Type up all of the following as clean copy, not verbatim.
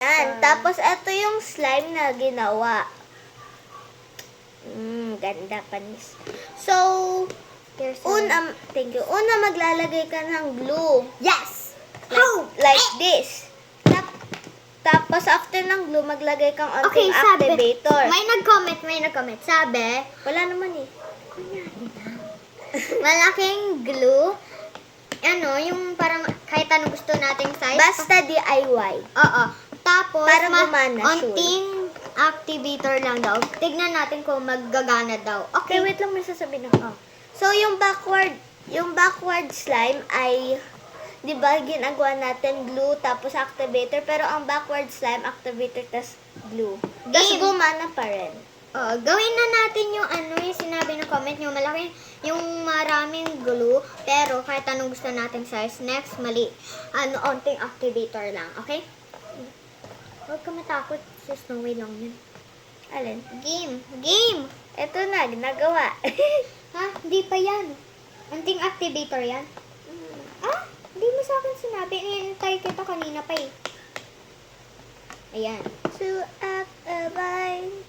Yan. Tapos, ito yung slime na ginawa. Ganda panis. So, thank you. Una, maglalagay ka ng glue. Yes! Like this. Tapos, after ng glue, maglagay kang onting activator. May nag-comment. Sabi, Wala naman eh. malaking glue. Yung parang kahit anong gusto nating size. Basta DIY. Oo. Tapos, Para gumana, onting activator lang daw. Tignan natin kung maggagana daw. Okay, wait lang, may sasabihin ako. So, yung backward slime ay, di ba, ginagawa natin glue tapos activator, pero ang backward slime, activator, tas glue. Tas gumana pa rin. Gawin na natin yung yung sinabi ng comment, yung malaki, yung maraming glue, pero kahit anong gusto nating size. Next, mali. Onting activator lang, okay? Huwag ka matakot, si Snowy lang yun. Alin? Game! Ito na, ginagawa. Ha? Hindi pa yan. Onting activator yan. Hindi mo sa akin sinabi. Inintay kita kanina pa eh. Ayan. To activate.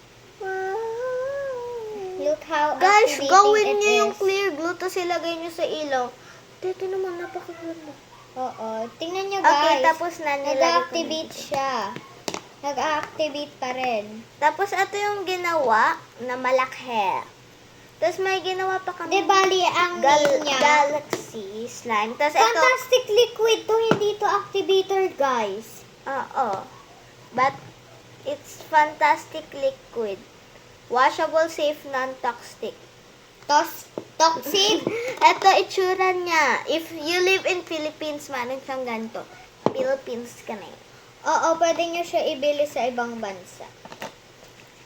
Look how Guys, activating gawin it nyo yung is. clear glue, tapos ilagay nyo sa ilaw. Dito naman, napakaganda. Oo. Tingnan nyo guys. Okay, tapos na nilagay ko Nag-activate na. siya. Nag-activate pa rin. Tapos, ito yung ginawa na malaki. Tapos, may ginawa pa kami. Di bali, ang name niya. Galaxy slime. Tapos, ito. Fantastic liquid to, hindi to activator, guys. Oo. But, it's fantastic liquid. Washable, safe, non-toxic. Toxic. Ito, itsura niya. If you live in Philippines, meron siyang ganito. Philippines ka na yun. Oo, pwede nyo siya ibili sa ibang bansa.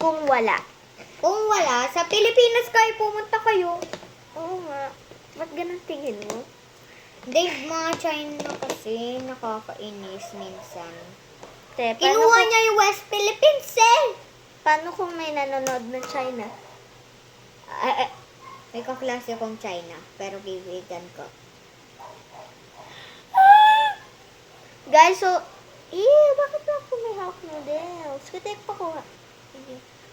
Kung wala. Kung wala, sa Pilipinas kayo, pumunta kayo. Oo nga. Ba't ganun tingin mo? Hindi, mga China kasi nakakainis minsan. Te, Kinuha niya yung West Philippines eh! Paano kung may nanonood ng China? May kaklase kong China, pero bibigan ko. Guys, so, bakit ba ako may hawak noodles? Kutik pa ko.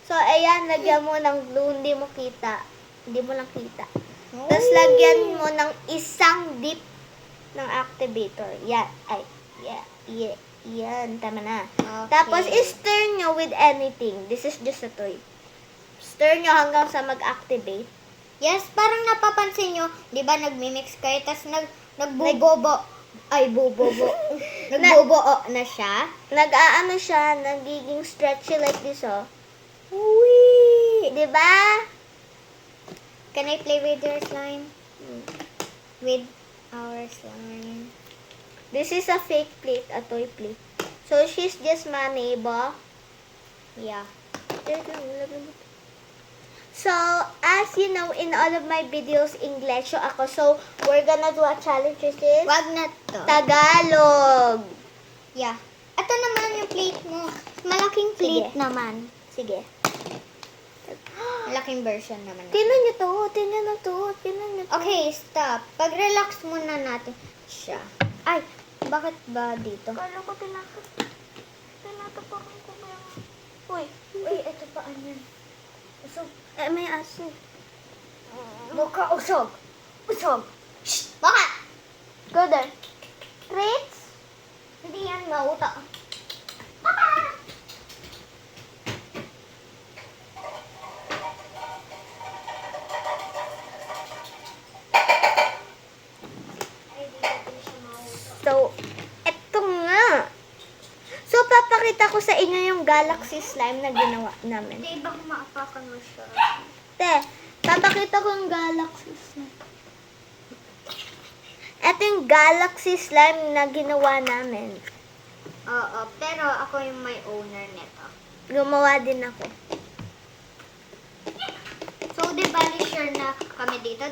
So, ayan, lagyan mo ng glue, hindi mo kita. Hindi mo lang kita. Tapos, lagyan mo ng isang dip ng activator. Yan. Yan, tama na. Okay. Tapos, stir nyo with anything. This is just a toy. Stir nyo hanggang sa mag-activate. Yes, parang napapansin nyo, di ba nagmimix kayo, tas nagbubobo. Ay, bubobo. Nagbubuo na siya. Nag-aano siya, nagiging stretchy like this, oh. Uy! Diba? Can I play with your slime? With our slime. This is a fake plate, a toy plate. So, she's just my neighbor. Yeah. So, as you know, in all of my videos, English ako. So, we're gonna do a challenge which is Wag na to. Tagalog. Yeah. Ito naman yung plate mo. Malaking plate Sige. naman. Sige. Malaking version naman. Tingnan nyo to. Tingnan nyo to. Tingnan nyo to. Okay, stop. Pag-relax muna natin siya. Ay, bakit ba dito? Kala ko tinatapakan ko ba yung... Uy, ito pa yan. usog. May aso. Mukha usog. Usog. Shh! Bakit? Go there. Treats? Hindi yan mauta. So, eto nga. So, papakita ko sa inyo yung galaxy slime na ginawa namin. Hindi ba kumaapakan mo siya? Te, papakita ko yung galaxy slime. Ito yung galaxy slime na ginawa namin. Oo, pero ako yung may owner nito. Gumawa din ako. So, di ba sure na kami dito?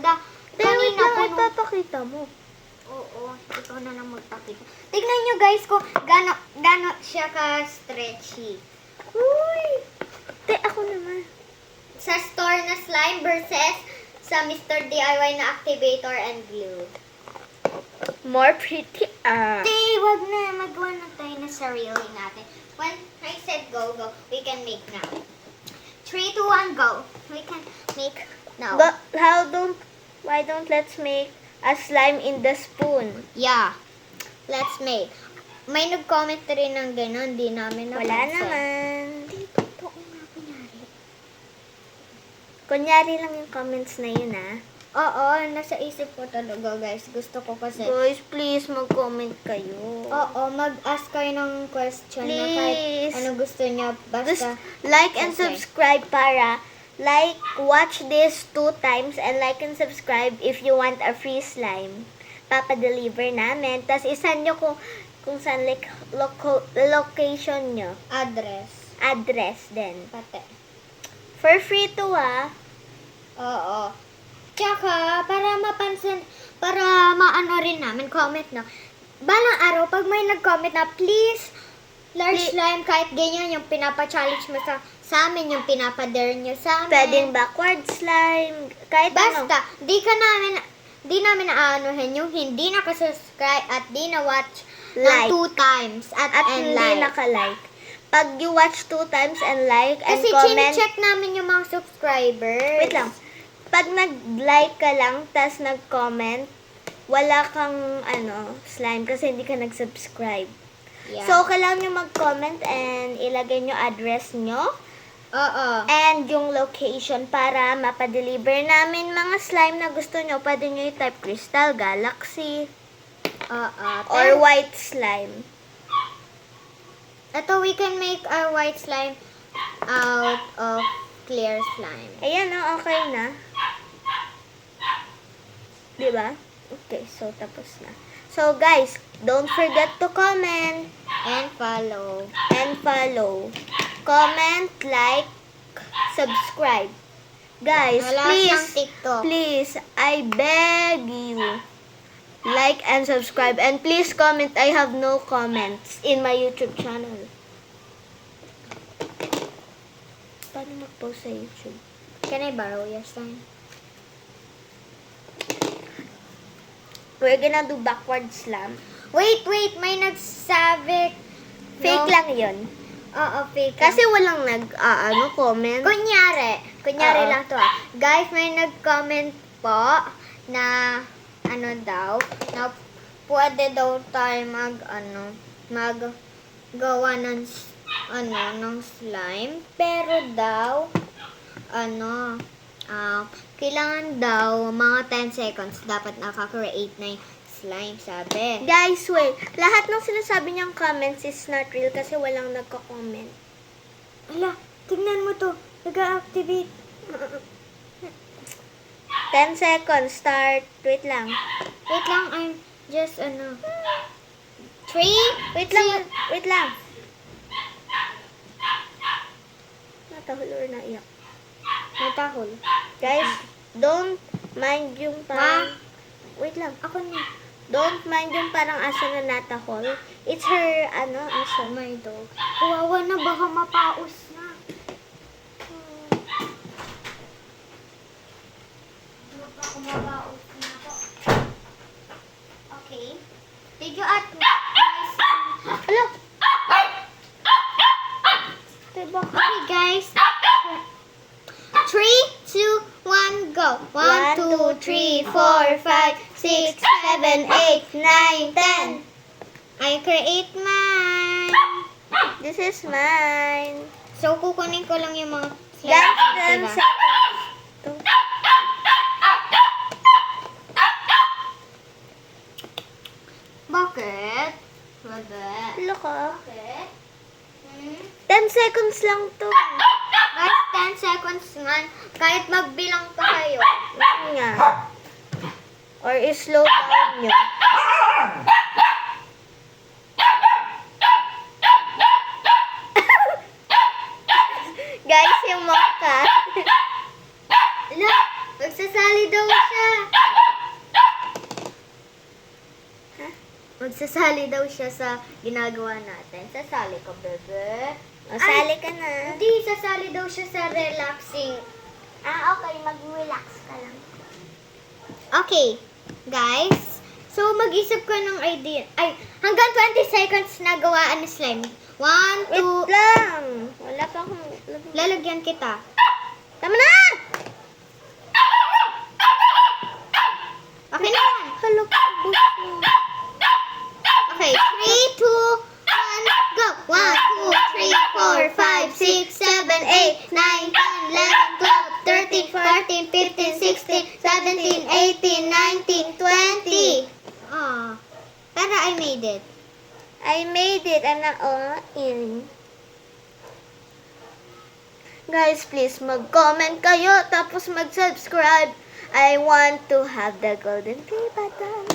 Pero wait lang, puno- ipapakita mo. Oo, ikaw na lang magpakita. Tignan nyo guys kung gano siya ka-stretchy. Uy! Te, ako naman. Sa store na slime versus sa Mr. DIY na activator and glue. More pretty. Wag na. Magawa na tayo na sarili natin. 1, make now. 3, 2, 1, go. We can make now. Why don't let's make a slime in the spoon? Yeah. Let's make. May nag-comment rin ng gano'n, di namin napansin. Wala naman. Hindi totoo nga kunyari. Kunyari lang yung comments na yun, ah. Oo, nasa isip ko talaga, guys. Gusto ko kasi. Guys, please mag-comment kayo. Oo, mag-ask kayo ng question na kahit Please. ano gusto niya. Just Basta, like and Okay. subscribe para watch this 2 times and like and subscribe if you want a free slime. Papadeliver namin. Tapos isan nyo kung saan location nyo. Address din. pati. For free to, ah. Oo. Tsaka, para mapansin, para maano rin namin, comment na. Balang araw, pag may nag-comment na, please, large slime, kahit ganyan yung pinapa-challenge mo sa amin, yung pinapa-dare nyo sa amin. Pwedeng backward slime. Kahit ano. Basta, di namin naanohin yung hindi nakasubscribe at di na-watch Like. ng 2 times At and hindi like. naka-like. Pag you watch 2 times and like and Kasi comment. chine-check namin yung mga subscribers. Wait lang. Pag nag-like ka lang, tas nag-comment, wala kang, slime kasi hindi ka nag-subscribe. Yeah. So, kailangan nyo mag-comment and ilagay nyo address nyo Oo. and yung location para mapadeliver namin mga slime na gusto nyo. Pwede nyo i-type Crystal, Galaxy, Oo. or white slime. Ito, we can make our white slime out of clear slime. Ayan, okay na. Diba? Okay, so tapos na. So, guys, don't forget to comment And follow. and follow. Comment, like, subscribe. Guys, Wala siyang please, TikTok. please, I beg you, like and subscribe. And please comment. I have no comments in my YouTube channel. Paano mag-post sa YouTube? Can I borrow your slime? We're gonna do backward slam. Wait, may nagsabi. Fake No. lang yun. Oo, fake. Kasi walang comment. Kunyari Oo. lang to Guys, may nag-comment po na daw, na pwede daw tayo maggawa ng slime. Pero daw, kailangan daw mga 10 seconds dapat nakaka-create na yung slime, sabi. Guys, wait. Lahat ng sinasabi niyang comments is not real kasi walang nagko-comment. Ala, tignan mo to. Nag-activate. 10 seconds, start. Wait lang. Wait lang, I'm just 3, Wait lang. Wait lang. Natahol or naiyak. natahol. Guys, don't mind yung parang... Wait lang. Ako na. Don't mind yung parang aso na natahol. It's her, aso. My dog. Kawawa na, baka mapaus na. Baka mapaus na po. Okay. Did you add Ala! Diba? Okay, guys. 3, 2, 1, go. 1, 2, 3, 4, 5, 6, 7, 8, 9, 10. I create mine. This is mine. So, kukunin ko lang yung mga Guys, 10 diba? seconds. Bakit? Loko. Bakit? 10 seconds lang to. Guys, 10 seconds nga. Kahit magbilang pa kayo. Yun nga. Or i-slow down nyo. Guys, yung mocha. Ala, magsasali daw siya. Magsasali daw siya sa ginagawa natin. Sasali ka, bebe. Masali ka na. Hindi, sasali daw siya sa relaxing. Okay. Mag-relax ka lang. Okay, guys. So, mag-isip ka ng idea. Ay, hanggang 20 seconds na gawaan ni slime. 1, 2, Wait lang. Wala pa akong Lalagyan kita. Tama na! Okay na yan. Hala, ubos na. Okay, 3, 2, 1, go! 1, 2, 3, 4, 5, 6, 7, 8, 9, 10, 11, 12, 13, 14, 15, 16, 17, 18, 19, 20. Ah, pero I made it. I made it. I'm not in. Guys, please mag-comment kayo tapos mag-subscribe. I want to have the golden play button.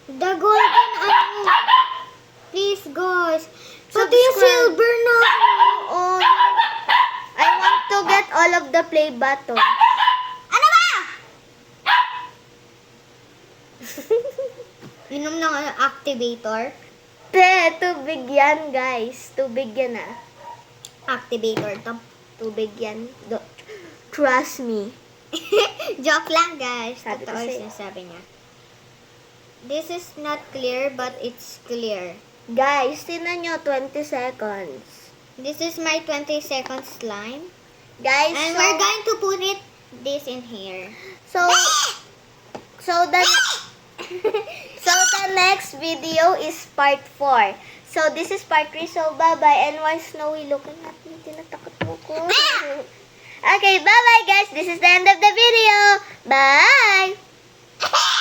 The golden ano. Please, guys. Pati yung Subscribe. silver na. Oh, I want to get all of the play button. Ano ba? Inom ng activator. Te, tubig yan, guys. Tubig yan, ah. Activator to. Tubig yan. Trust me. Joke lang, guys. Sabi ko Totoo sa'yo. yung sinasabi niya. This is not clear, but it's clear. Guys, tinan nyo, 20 seconds. This is my 20 seconds slime. Guys, And we're going to put this in here. so the so the next video is part 4. So this is part 3. So bye-bye. And why Snowy looking at me? Tinatakot mo ko. Okay, bye-bye guys. This is the end of the video. Bye!